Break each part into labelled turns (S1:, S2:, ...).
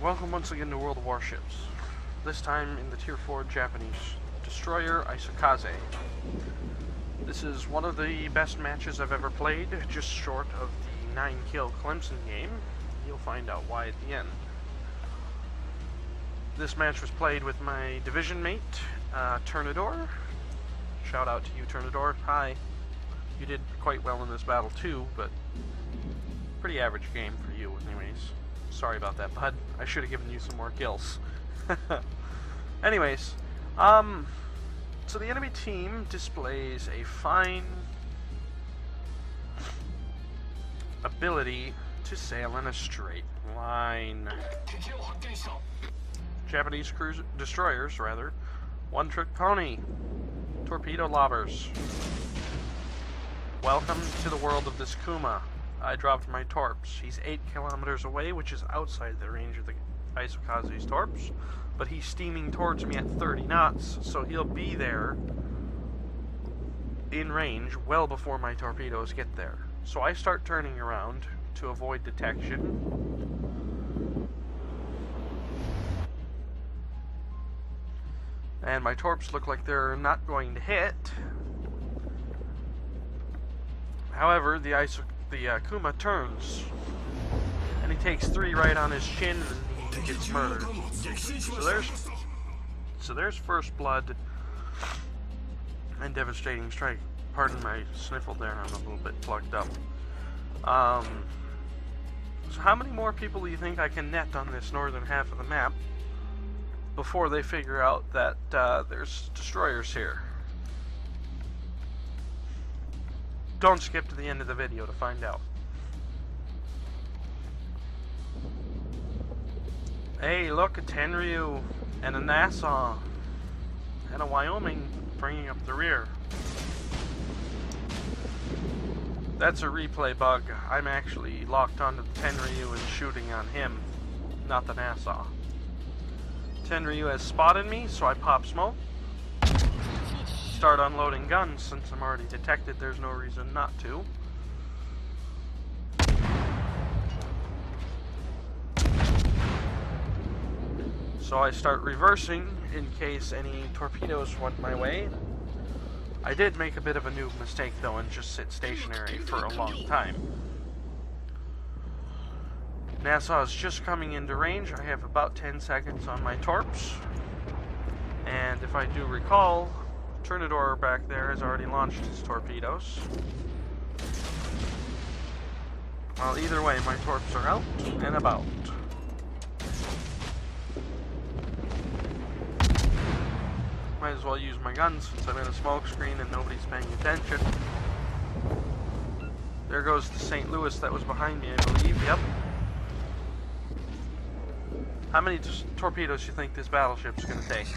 S1: Welcome once again to World of Warships. This time in the Tier 4 Japanese destroyer Isokaze. This is one of the best matches I've ever played, just short of the 9-kill Clemson game. You'll find out why at the end. This match was played with my division mate, Ternador. Shout out to you, Ternador. Hi. You did quite well in this battle too, but pretty average game for you anyways. Sorry about that, bud. I should have given you some more kills. Anyways, so the enemy team displays a fine ability to sail in a straight line. Japanese destroyers, rather. One-trick pony. Torpedo lobbers. Welcome to the world of this Kuma. I dropped my torps. He's 8 kilometers away, which is outside the range of the Isokaze's torps, but he's steaming towards me at 30 knots, so he'll be there in range well before my torpedoes get there. So I start turning around to avoid detection. And my torps look like they're not going to hit. However, the Kuma turns, and he takes 3 right on his chin, and he gets murdered. So there's first blood and devastating strike. Pardon my sniffle there, I'm a little bit plugged up. So how many more people do you think I can net on this northern half of the map before they figure out that there's destroyers here? Don't skip to the end of the video to find out. Hey, look, a Tenryu and a Nassau and a Wyoming bringing up the rear. That's a replay bug. I'm actually locked onto the Tenryu and shooting on him, not the Nassau. Tenryu has spotted me, so I pop smoke. Start unloading guns. Since I'm already detected, there's no reason not to. So I start reversing in case any torpedoes went my way. I did make a bit of a noob mistake though and just sit stationary for a long time. Nassau is just coming into range. I have about 10 seconds on my torps. And if I do recall, Ternador back there has already launched his torpedoes. Well, either way, my torps are out and about. Might as well use my guns since I'm in a smoke screen and nobody's paying attention. There goes the St. Louis that was behind me, I believe. Yep. How many torpedoes do you think this battleship's gonna take?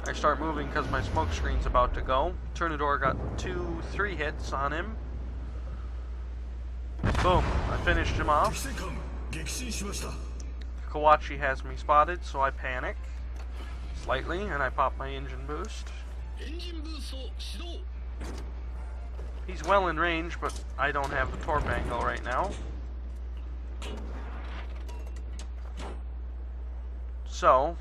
S1: I start moving because my smoke screen's about to go. Ternador got 2-3 hits on him. Boom, I finished him off. Kawachi has me spotted, so I panic slightly and I pop my engine boost. He's well in range, but I don't have the torp angle right now. So,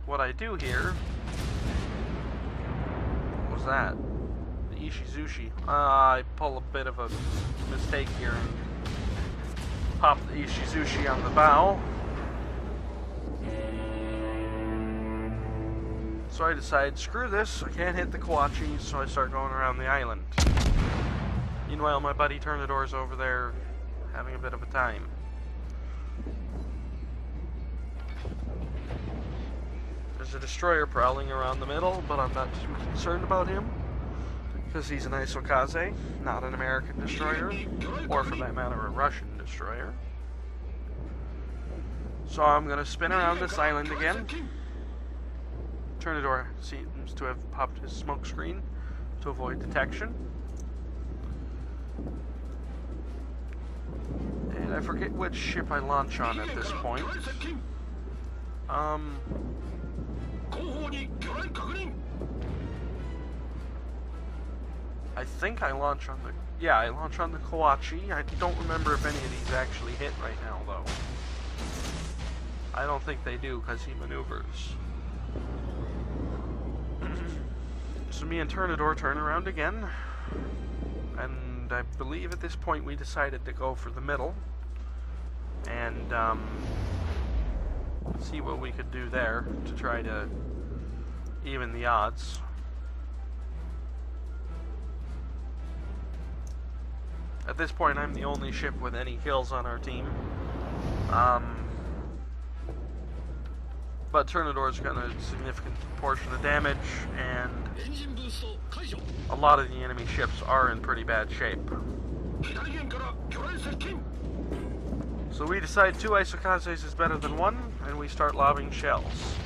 S1: what I do here... What was that? The Ishizushi. I pull a bit of a mistake here and pop the Ishizushi on the bow. So I decide, screw this, I can't hit the Kawachi, so I start going around the island. Meanwhile, my buddy Ternador's over there having a bit of a time. There's a destroyer prowling around the middle, but I'm not too concerned about him, because he's an Isokaze, not an American destroyer, or for that matter, a Russian destroyer. So I'm going to spin around this island again. Ternador seems to have popped his smoke screen to avoid detection. And I forget which ship I launch on at this point. I think I launch on the Yeah, I launch on the Kawachi. I don't remember if any of these actually hit right now, though. I don't think they do, because he maneuvers. So me and Ternador turn around again. And I believe at this point we decided to go for the middle. And, see what we could do there to try to even the odds. At this point, I'm the only ship with any kills on our team. But Ternador's got a significant portion of damage, and a lot of the enemy ships are in pretty bad shape. So we decide 2 Isokazes is better than 1, and we start lobbing shells.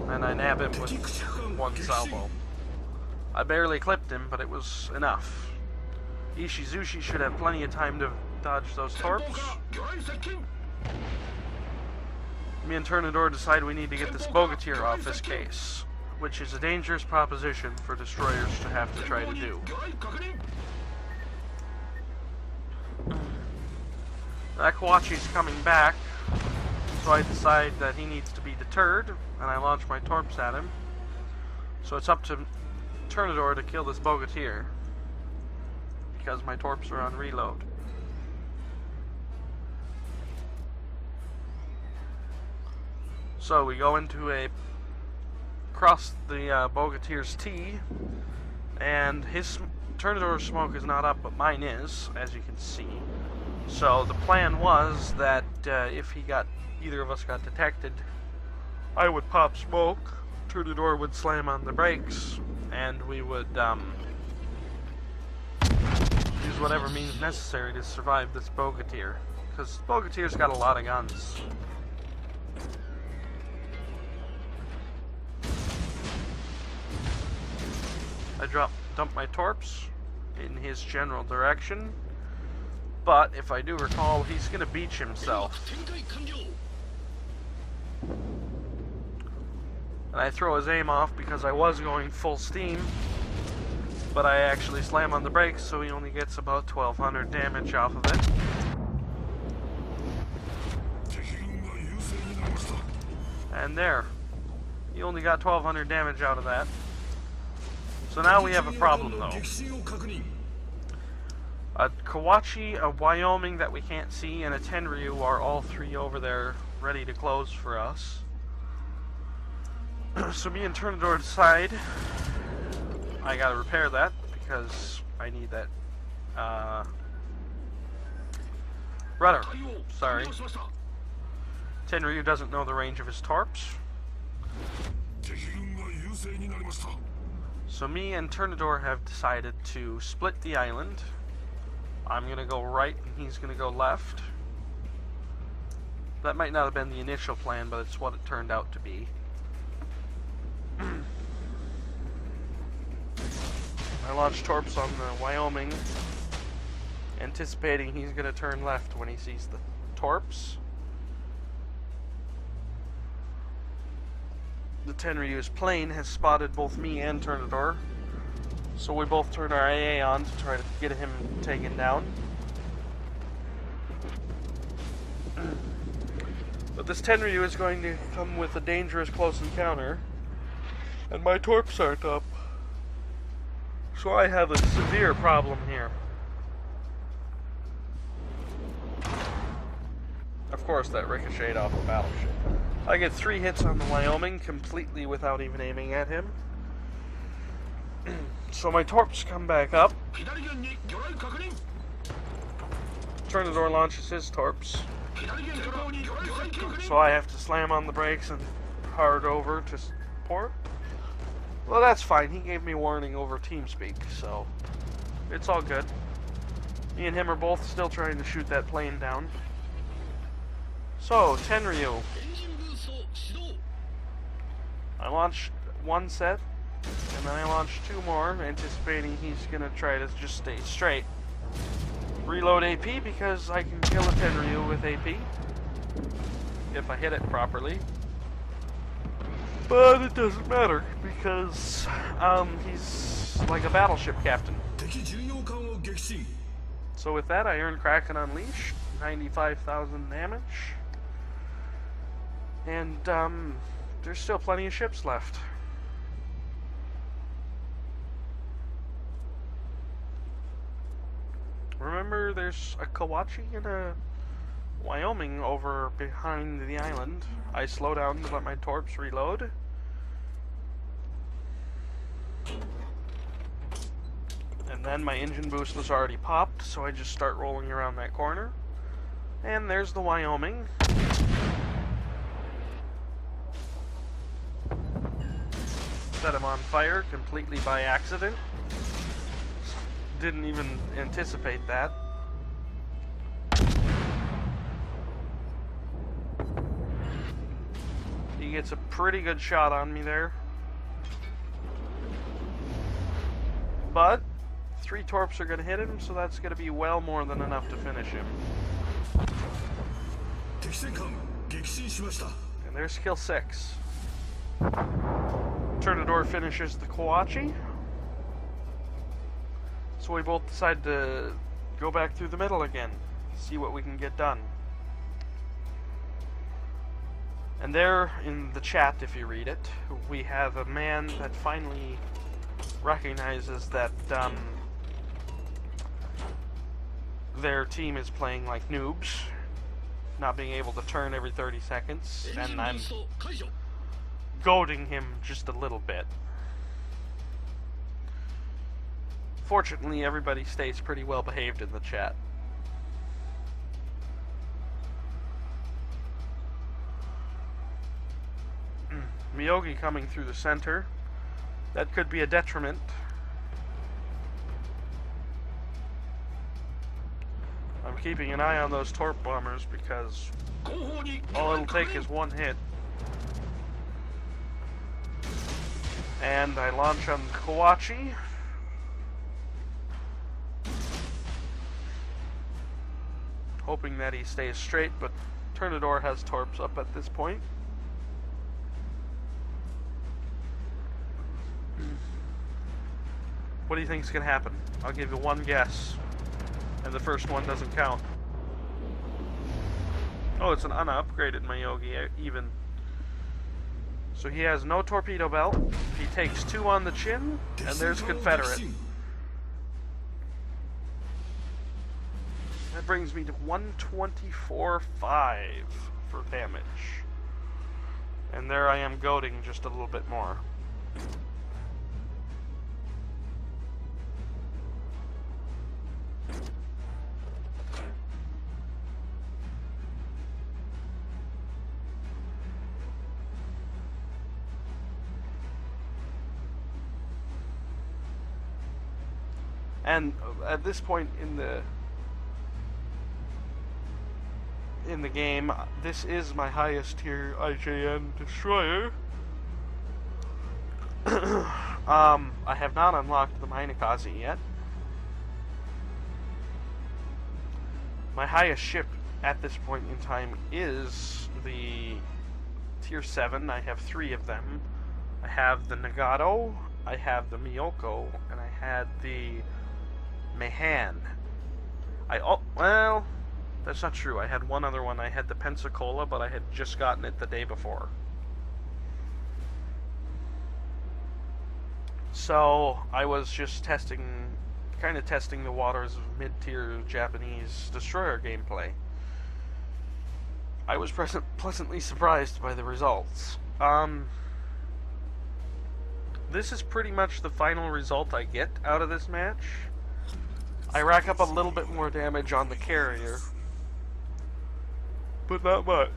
S1: And I nab him with 1 salvo. I barely clipped him, but it was enough. Ishizushi should have plenty of time to dodge those torps. Me and Ternador decide we need to get this Bogatyr off his case, which is a dangerous proposition for destroyers to have to try to do. That Kawachi's coming back, so I decide that he needs to be deterred, and I launch my torps at him. So it's up to Ternador to kill this Bogatyr, because my torps are on reload. So we go into a cross the Bogatyr's T, and his Ternador's smoke is not up, but mine is, as you can see. So the plan was that if either of us got detected, I would pop smoke, Ternador would slam on the brakes, and we would use whatever means necessary to survive this Bogatyr, because Bogatyr's got a lot of guns. I dump my torps in his general direction, but if I do recall, he's going to beach himself. And I throw his aim off because I was going full steam, but I actually slam on the brakes, so he only gets about 1200 damage off of it. And there. He only got 1200 damage out of that. So now we have a problem, though. A Kawachi, a Wyoming that we can't see, and a Tenryu are all 3 over there ready to close for us. So me and Ternador decide I gotta repair that because I need that rudder. Sorry. Tenryu doesn't know the range of his torps. So me and Ternador have decided to split the island. I'm gonna go right and he's gonna go left. That might not have been the initial plan, but it's what it turned out to be. I launched torps on the Wyoming, anticipating he's going to turn left when he sees the torps. The Tenryu's plane has spotted both me and Ternador, so we both turn our AA on to try to get him taken down. But this Tenryu is going to come with a dangerous close encounter, and my torps aren't up. So I have a severe problem here. Of course, that ricocheted off a battleship. I get 3 hits on the Wyoming completely without even aiming at him. So my torps come back up. Ternador launches his torps. So I have to slam on the brakes and hard over to port. Well, that's fine. He gave me warning over TeamSpeak, so it's all good. Me and him are both still trying to shoot that plane down. So, Tenryu. I launched 1 set, and then I launched 2 more, anticipating he's going to try to just stay straight. Reload AP, because I can kill a Tenryu with AP, if I hit it properly. But it doesn't matter, because he's like a battleship captain. So with that, I earned Kraken Unleashed, 95,000 damage. And there's still plenty of ships left. Remember, there's a Kawachi and a Wyoming over behind the island. I slow down to let my torps reload. And then my engine boost was already popped, so I just start rolling around that corner. And there's the Wyoming. Set him on fire completely by accident. Didn't even anticipate that. He gets a pretty good shot on me there. But 3 torps are going to hit him, so that's going to be well more than enough to finish him. And there's kill 6. Ternador finishes the Kawachi. So we both decide to go back through the middle again, see what we can get done. And there in the chat, if you read it, we have a man that finally recognizes that their team is playing like noobs, not being able to turn every 30 seconds, and I'm goading him just a little bit. Fortunately, everybody stays pretty well behaved in the chat. Miyogi coming through the center. That could be a detriment. I'm keeping an eye on those torp bombers because all it'll take is one hit. And I launch on Kawachi. Hoping that he stays straight, but Ternador has torps up at this point. What do you think is going to happen? I'll give you one guess, and the first one doesn't count. Oh, it's an unupgraded Miyogi, even. So he has no torpedo belt. He takes 2 on the chin, and there's Confederate. That brings me to 124.5 for damage. And there I am goading just a little bit more. And at this point in the game, this is my highest tier IJN destroyer. I have not unlocked the Isokaze yet. My highest ship at this point in time is the tier 7. I have 3 of them. I have the Nagato, I have the Miyoko, and I had the Mahan. Well, that's not true. I had one other one. I had the Pensacola, but I had just gotten it the day before. So I was just kind of testing the waters of mid-tier Japanese destroyer gameplay. I was pleasantly surprised by the results. This is pretty much the final result I get out of this match. I rack up a little bit more damage on the carrier, but not much.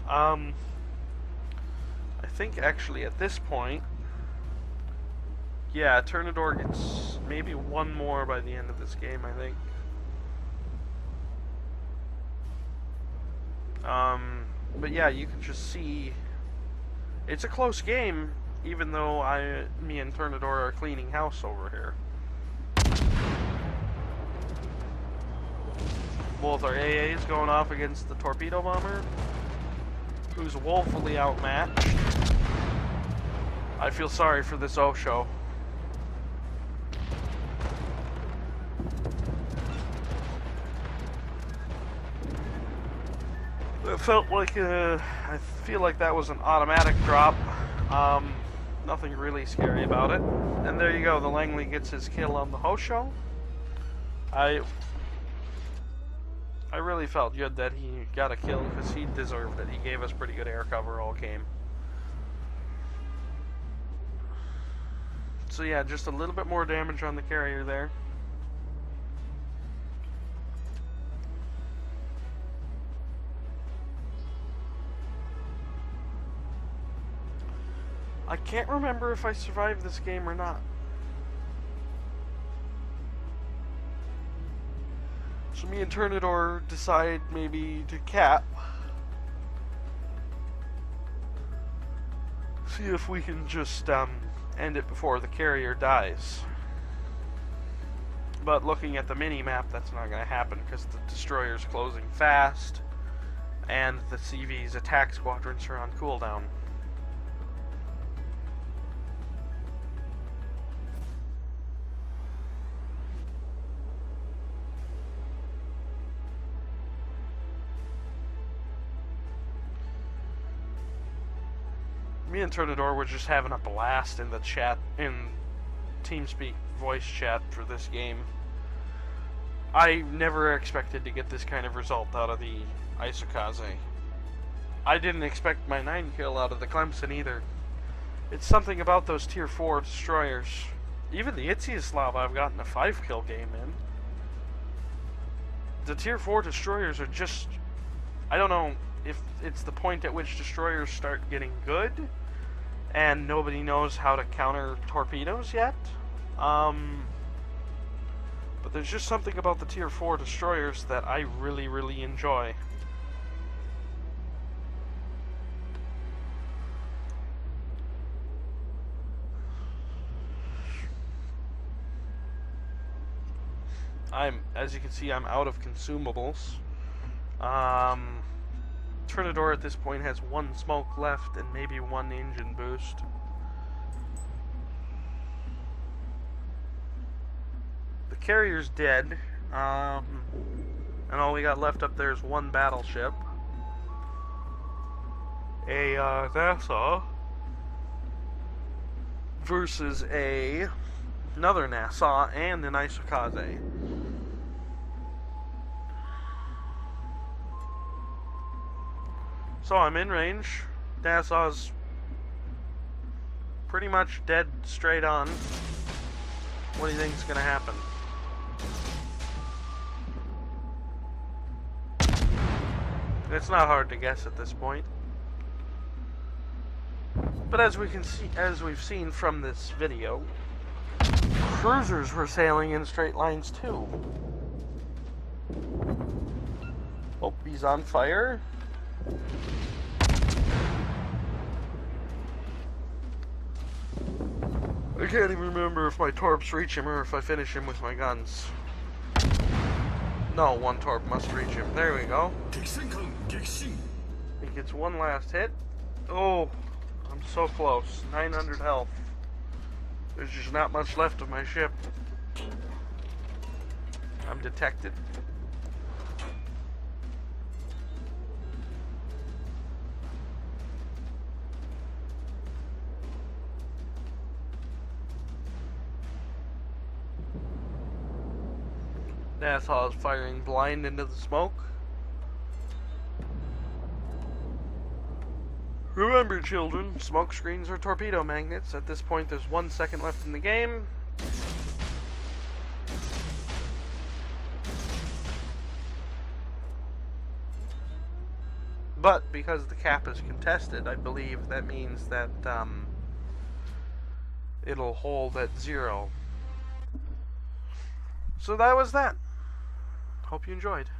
S1: I think actually at this point, yeah, Ternador gets maybe 1 more by the end of this game, I think. But yeah, you can just see it's a close game, even though me and Ternador are cleaning house over here. Both our AAs going off against the torpedo bomber. who's woefully outmatched. I feel sorry for this Osho. It felt like I feel like that was an automatic drop. Nothing really scary about it. And there you go, the Langley gets his kill on the Osho. I really felt good that he got a kill because he deserved it. He gave us pretty good air cover all game. So yeah, just a little bit more damage on the carrier there. I can't remember if I survived this game or not. So me and Ternador decide maybe to cap. See if we can just end it before the carrier dies. But looking at the mini-map, that's not going to happen because the destroyer's closing fast and the CV's attack squadrons are on cooldown. Me and Ternador were just having a blast in the chat, in TeamSpeak voice chat for this game. I never expected to get this kind of result out of the Isokaze. I didn't expect my 9 kill out of the Clemson either. It's something about those tier 4 destroyers. Even the Isokaze I've gotten a 5 kill game in. The tier 4 destroyers are just... I don't know if it's the point at which destroyers start getting good and nobody knows how to counter torpedoes yet. But there's just something about the tier 4 destroyers that I really, really enjoy. As you can see, I'm out of consumables. Ternador at this point has 1 smoke left and maybe 1 engine boost. The carrier's dead, and all we got left up there is 1 battleship, a NASA versus another NASA and an Isokaze. So I'm in range. Nassau's pretty much dead straight on. What do you think's gonna happen? It's not hard to guess at this point. But as we can see, as we've seen from this video, cruisers were sailing in straight lines too. Oh, he's on fire. I can't even remember if my torps reach him or if I finish him with my guns. No, 1 torp must reach him. There we go. He gets 1 last hit. Oh, I'm so close. 900 health. There's just not much left of my ship. I'm detected. Nassau is firing blind into the smoke. Remember, children, smoke screens are torpedo magnets. At this point, there's 1 second left in the game. But because the cap is contested, I believe that means that it'll hold at 0. So that was that. Hope you enjoyed.